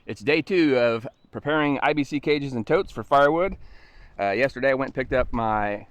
It's day 2 of preparing IBC cages and totes for Firewood. Yesterday I went and picked up my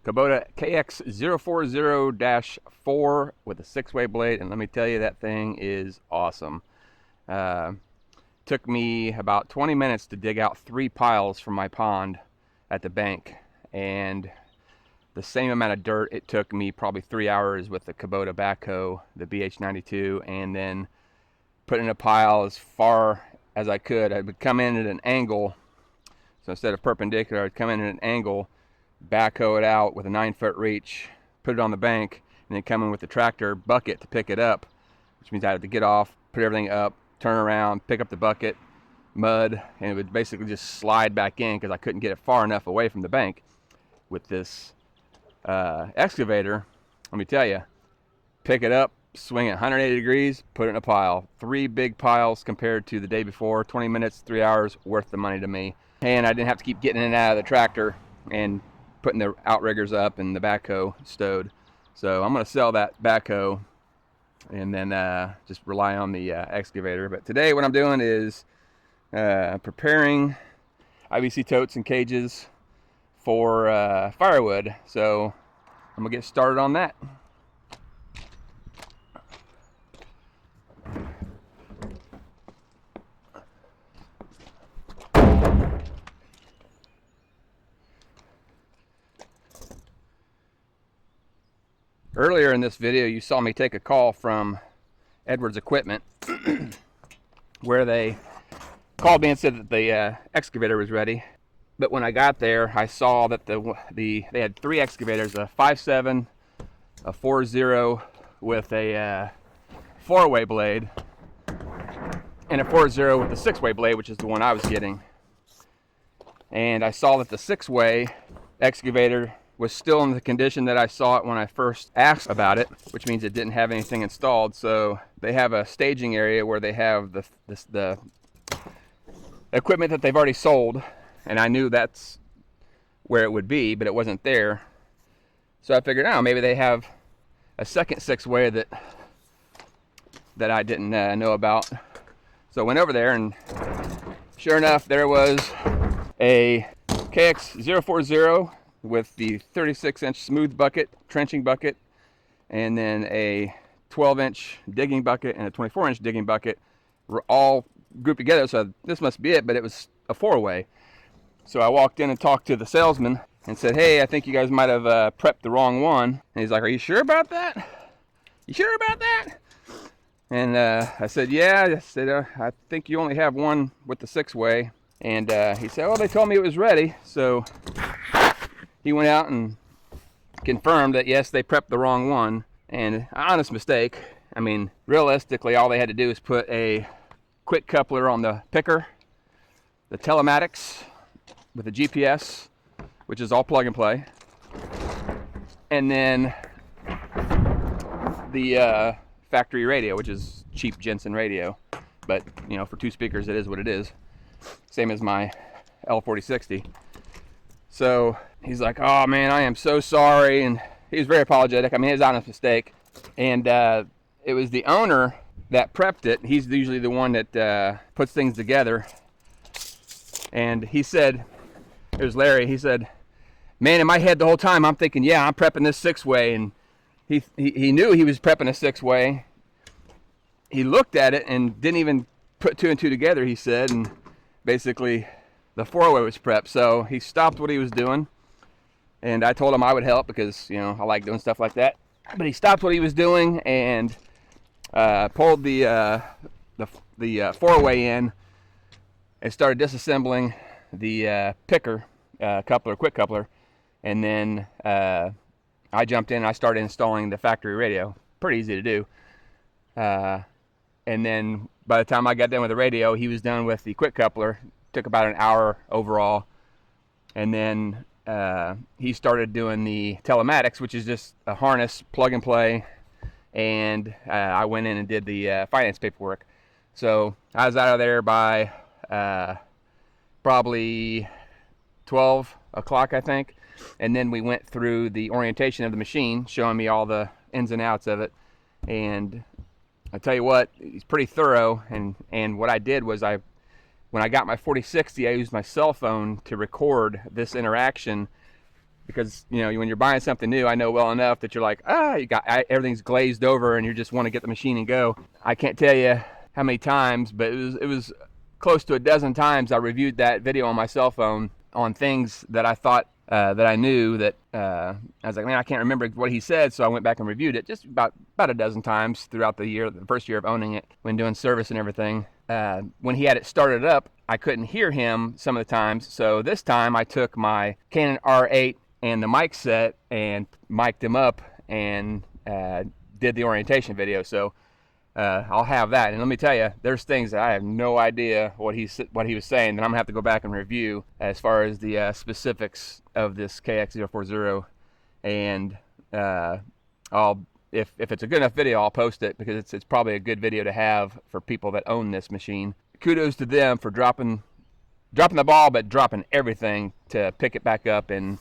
Kubota KX040-4 with a 6-way blade, and let me tell you, that thing is awesome. Took me about 20 minutes to dig out 3 piles from my pond at the bank, and the same amount of dirt it took me probably 3 hours with the Kubota backhoe, the BH92, and then put in a pile as far as I could. I would come in at an angle, so instead of perpendicular, I'd come in at an angle, backhoe it out with a 9-foot reach, put it on the bank, and then come in with the tractor bucket to pick it up, which means I had to get off, put everything up, turn around, pick up the bucket, mud, and it would basically just slide back in because I couldn't get it far enough away from the bank. With this excavator, let me tell you, pick it up, swing it 180 degrees, put it in a pile. 3 big piles compared to the day before. 20 minutes, 3 hours, worth the money to me. And I didn't have to keep getting in and out of the tractor and putting the outriggers up and the backhoe stowed. So I'm going to sell that backhoe and then just rely on the excavator. But today what I'm doing is preparing IBC totes and cages for Firewood. So I'm going to get started on that. Earlier in this video, you saw me take a call from Edwards Equipment where they called me and said that the excavator was ready. But when I got there, I saw that they had 3 excavators, a 5.7, a 4.0 with a 4-way blade, and a 4.0 with a 6-way blade, which is the one I was getting. And I saw that the 6-way excavator was still in the condition that I saw it when I first asked about it, which means it didn't have anything installed. So they have a staging area where they have the equipment that they've already sold, and I knew that's where it would be, but it wasn't there. So I figured, oh, maybe they have a second 6-way that I didn't know about. So I went over there, and sure enough, there was a KX040 with the 36-inch smooth bucket, trenching bucket, and then a 12-inch digging bucket and a 24-inch digging bucket were all grouped together. So this must be it, but it was a 4-way. So I walked in and talked to the salesman and said, hey, I think you guys might have prepped the wrong one. And he's like, are you sure about that? You sure about that? And I said, yeah. I said, I think you only have one with the 6-way. And he said, well, they told me it was ready. So he went out and confirmed that, yes, they prepped the wrong one. And honest mistake. I mean, realistically, all they had to do is put a quick coupler on the picker, the telematics with the GPS, which is all plug and play, and then the factory radio, which is cheap Jensen radio. But, you know, for 2 speakers, it is what it is. Same as my L4060. So he's like, oh man, I am so sorry. And he was very apologetic. I mean, his honest mistake. And it was the owner that prepped it. He's usually the one that puts things together. And he said, it was Larry, he said, man, in my head the whole time I'm thinking, yeah, I'm prepping this 6-way. And he knew he was prepping a 6-way. He looked at it and didn't even put 2 and 2 together, he said. And basically the 4-way was prepped. So he stopped what he was doing, and I told him I would help because, you know, I like doing stuff like that. But he stopped what he was doing and pulled the 4-way in and started disassembling the picker coupler, quick coupler, and then I jumped in and I started installing the factory radio. Pretty easy to do. And then by the time I got done with the radio, he was done with the quick coupler. Took about an hour overall, and then he started doing the telematics, which is just a harness, plug and play, and I went in and did the finance paperwork. So I was out of there by probably 12 o'clock, I think, and then we went through the orientation of the machine, showing me all the ins and outs of it, and I tell you what, he's pretty thorough. And what I did was I when I got my 4060, I used my cell phone to record this interaction, because you know, when you're buying something new, I know well enough that you're like, everything's glazed over and you just want to get the machine and go. I can't tell you how many times, but it was close to a dozen times I reviewed that video on my cell phone on things that I thought that I knew that I was like, man, I can't remember what he said, so I went back and reviewed it just about a dozen times throughout the year, the first year of owning it, when doing service and everything. When he had it started up, I couldn't hear him some of the times, so this time I took my Canon R8 and the mic set and mic'd him up and did the orientation video. So I'll have that, and let me tell you, there's things that I have no idea what he was saying that I'm gonna have to go back and review as far as the specifics of this KX040, and if it's a good enough video, I'll post it, because it's probably a good video to have for people that own this machine. Kudos to them for dropping the ball, but dropping everything to pick it back up and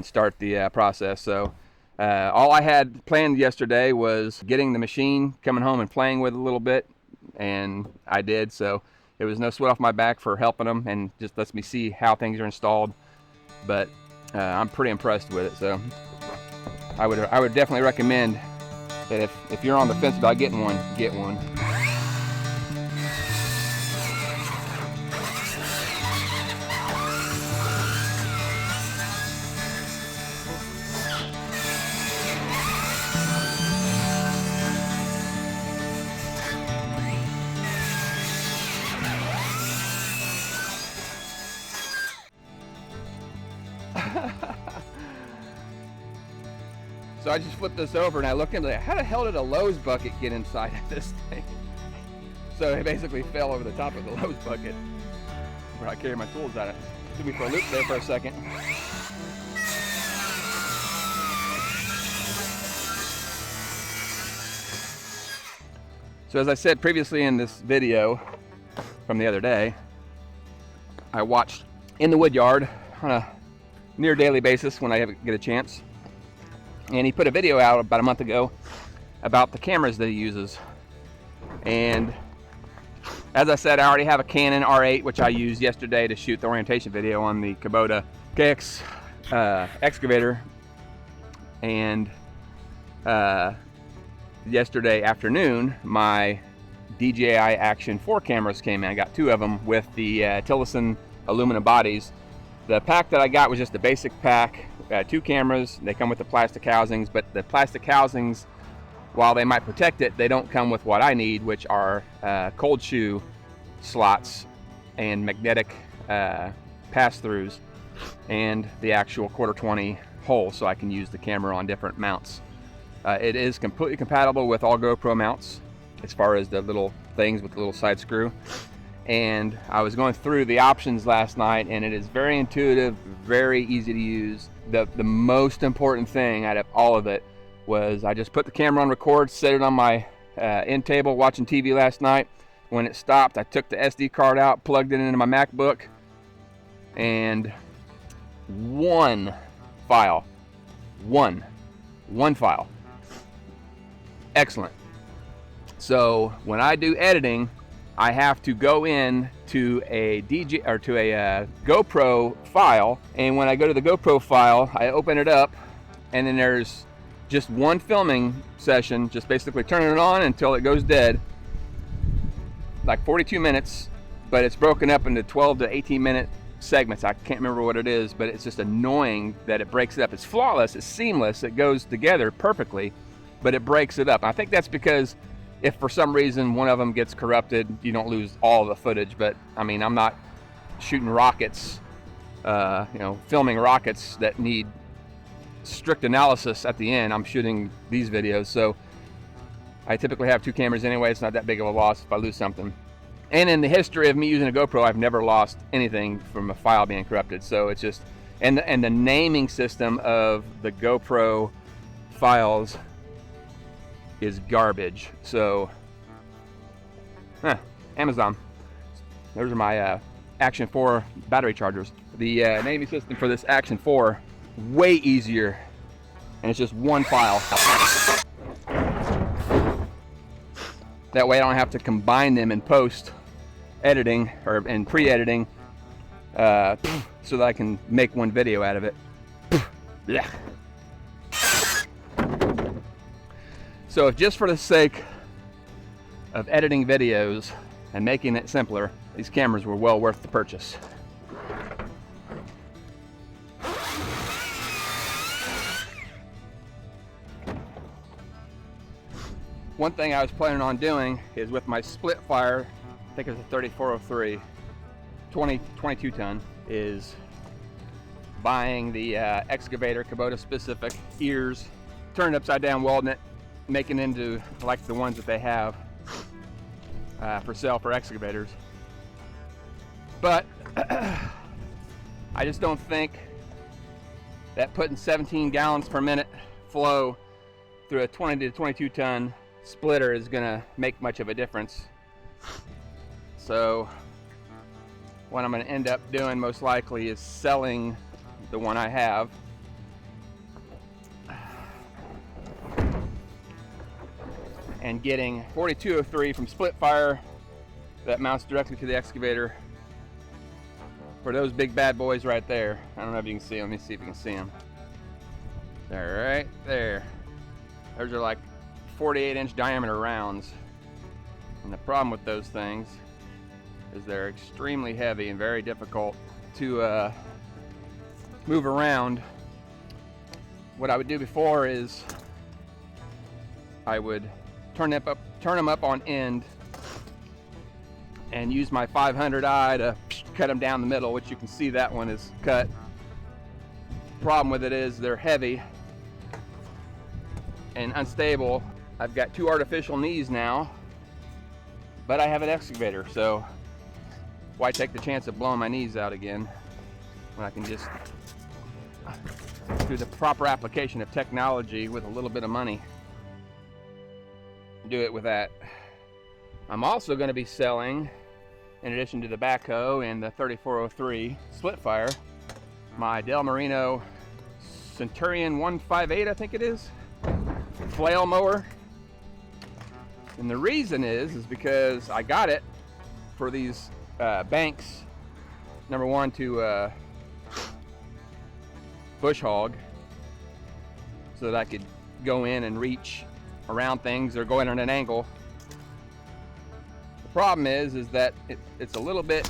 start the process. So all I had planned yesterday was getting the machine, coming home and playing with it a little bit, and I did. So it was no sweat off my back for helping them, and just lets me see how things are installed. But I'm pretty impressed with it. So I would definitely recommend that if you're on the fence about getting one, get one. So I just flipped this over and I looked into it. How the hell did a Lowe's bucket get inside of this thing? So it basically fell over the top of the Lowe's bucket where I carry my tools out of it. Took me for a loop there for a second. So as I said previously in this video from the other day, I watched In the Wood Yard on a near daily basis when I get a chance. And he put a video out about a month ago about the cameras that he uses. And as I said, I already have a Canon R8, which I used yesterday to shoot the orientation video on the Kubota KX excavator. And yesterday afternoon, my DJI Action 4 cameras came in. I got 2 of them with the Tillerson aluminum bodies. The pack that I got was just a basic pack. 2 cameras. They come with the plastic housings, but the plastic housings, while they might protect it, they don't come with what I need, which are cold shoe slots and magnetic pass-throughs, and the actual 1/4-20 hole, so I can use the camera on different mounts. It is completely compatible with all GoPro mounts as far as the little things with the little side screw. And I was going through the options last night, and it is very intuitive, very easy to use. The most important thing out of all of it was I just put the camera on record, set it on my end table watching TV last night. When it stopped, I took the SD card out, plugged it into my MacBook, and one file. Excellent. So when I do editing, I have to go in to a GoPro file, and when I go to the GoPro file, I open it up, and then there's just one filming session, just basically turning it on until it goes dead, like 42 minutes, but it's broken up into 12 to 18 minute segments. I can't remember what it is, but it's just annoying that it breaks it up. It's flawless, it's seamless, it goes together perfectly, but it breaks it up. I think that's because if for some reason one of them gets corrupted, you don't lose all the footage. But I mean, I'm not shooting rockets, filming rockets that need strict analysis at the end. I'm shooting these videos, so I typically have 2 cameras anyway. It's not that big of a loss if I lose something. And in the history of me using a GoPro, I've never lost anything from a file being corrupted. So it's just, and the naming system of the GoPro files is garbage. So Amazon, those are my Action 4 battery chargers. The naming system for this Action 4, way easier, and it's just one file. That way I don't have to combine them in post editing and pre-editing so that I can make one video out of it. Yeah. So if just for the sake of editing videos and making it simpler, these cameras were well worth the purchase. One thing I was planning on doing is with my split fire, I think it was a 3403, 22 ton, is buying the excavator, Kubota specific ears, turn it upside down, welding it, making into like the ones that they have for sale for excavators. But I just don't think that putting 17 gallons per minute flow through a 20 to 22 ton splitter is gonna make much of a difference. So what I'm gonna end up doing most likely is selling the one I have and getting 4203 from Splitfire that mounts directly to the excavator for those big bad boys right there. I don't know if you can see them. Let me see if you can see them. They're right there. Those are like 48-inch diameter rounds. And the problem with those things is they're extremely heavy and very difficult to move around. What I would do before is I would turn them up on end and use my 500i to cut them down the middle, which you can see that one is cut. Problem with it is they're heavy and unstable. I've got 2 artificial knees now, but I have an excavator, so why take the chance of blowing my knees out again when I can just do the proper application of technology with a little bit of money, do it with that. I'm also going to be selling, in addition to the backhoe and the 3403 split fire, my Del Marino Centurion 158, I think it is, flail mower. And the reason is because I got it for these banks. Number one, to bush hog, so that I could go in and reach around things or go in at an angle. The problem is that it's a little bit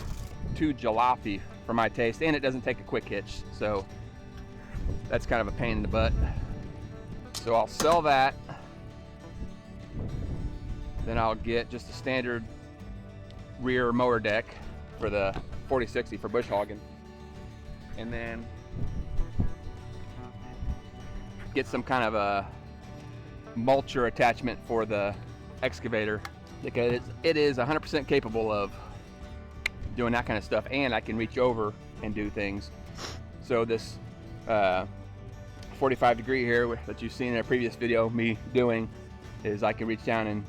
too jalopy for my taste, and it doesn't take a quick hitch, so that's kind of a pain in the butt. So I'll sell that, then I'll get just a standard rear mower deck for the 4060 for bush hogging, and then get some kind of a mulcher attachment for the excavator, because it is 100% capable of doing that kind of stuff, and I can reach over and do things. So this 45 degree here that you've seen in a previous video me doing is I can reach down and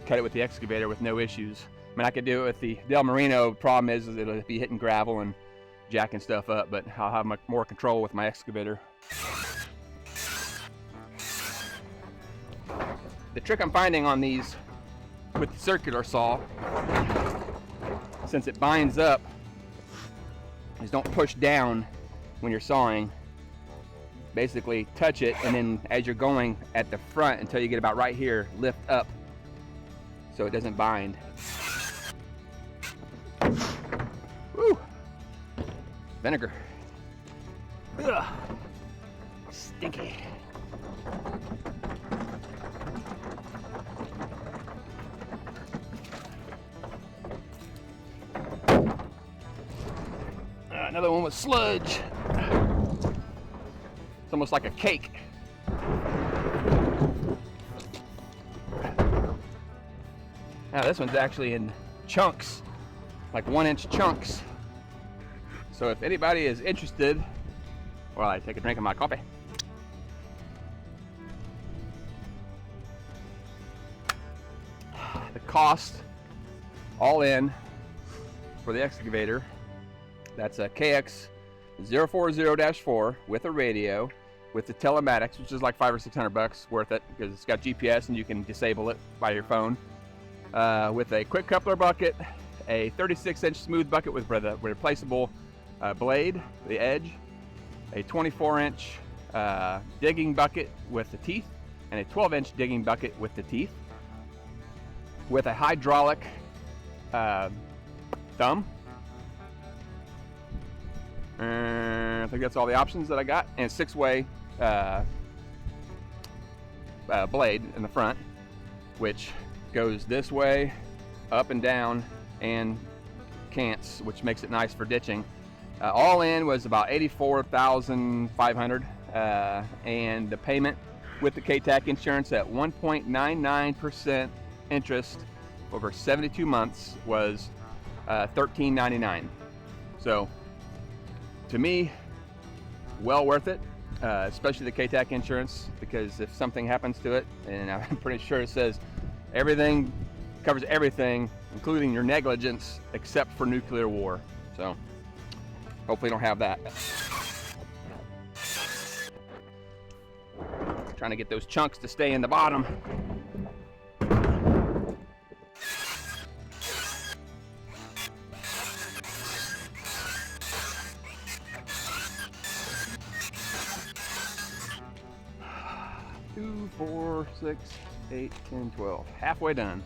cut it with the excavator with no issues. I mean, I could do it with the Del Marino. Problem is it'll be hitting gravel and jacking stuff up, but I'll have much more control with my excavator. The trick I'm finding on these with the circular saw, since it binds up, is don't push down when you're sawing. Basically touch it, and then as you're going at the front until you get about right here, lift up so it doesn't bind. Woo! Vinegar. Ugh. Stinky. Another one with sludge. It's almost like a cake. Now this one's actually in chunks, like 1-inch chunks. So if anybody is interested, while I take a drink of my coffee. The cost all in for the excavator, that's a KX040-4 with a radio, with the telematics, which is like $500 or $600 worth it, because it's got GPS and you can disable it by your phone, with a quick coupler bucket, a 36-inch smooth bucket with a replaceable blade, the edge, a 24-inch digging bucket with the teeth, and a 12-inch digging bucket with the teeth, with a hydraulic thumb. And I think that's all the options that I got, and a 6-way blade in the front, which goes this way, up and down, and cants, which makes it nice for ditching. All in was about $84,500, and the payment with the KTAC insurance at 1.99% interest over 72 months was $13.99. So to me, well worth it, especially the KTAC insurance, because if something happens to it, and I'm pretty sure it says everything, covers everything, including your negligence, except for nuclear war. So hopefully don't have that. Trying to get those chunks to stay in the bottom. Two, 4, 6, 8, 10, 12. Halfway done.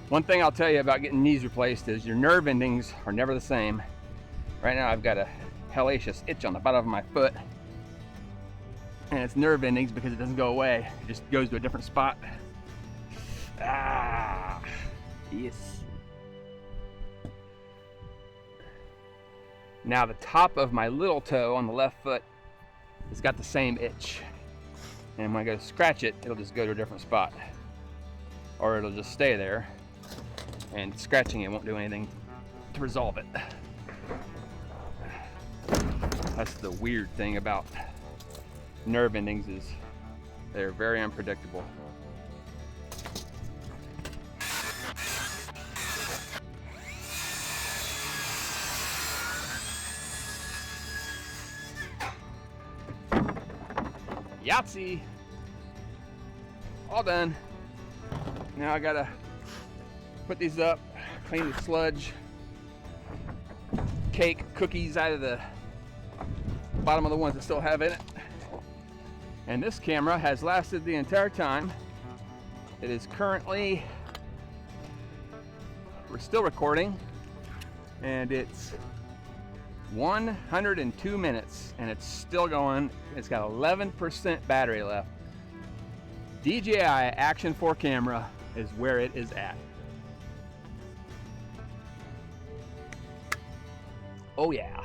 One thing I'll tell you about getting knees replaced is your nerve endings are never the same. Right now I've got a hellacious itch on the bottom of my foot, and it's nerve endings because it doesn't go away. It just goes to a different spot. Ah, yes. Now the top of my little toe on the left foot has got the same itch, and when I go to scratch it, it'll just go to a different spot, or it'll just stay there, and scratching it won't do anything to resolve it. That's the weird thing about nerve endings, is they're very unpredictable. Yahtzee! All done. Now I gotta put these up, clean the sludge, cake, cookies out of the bottom of the ones that still have in it. And this camera has lasted the entire time. It is currently, we're still recording, and it's 102 minutes, and it's still going. It's got 11% battery left. DJI Action 4 camera is where it is at. Oh yeah.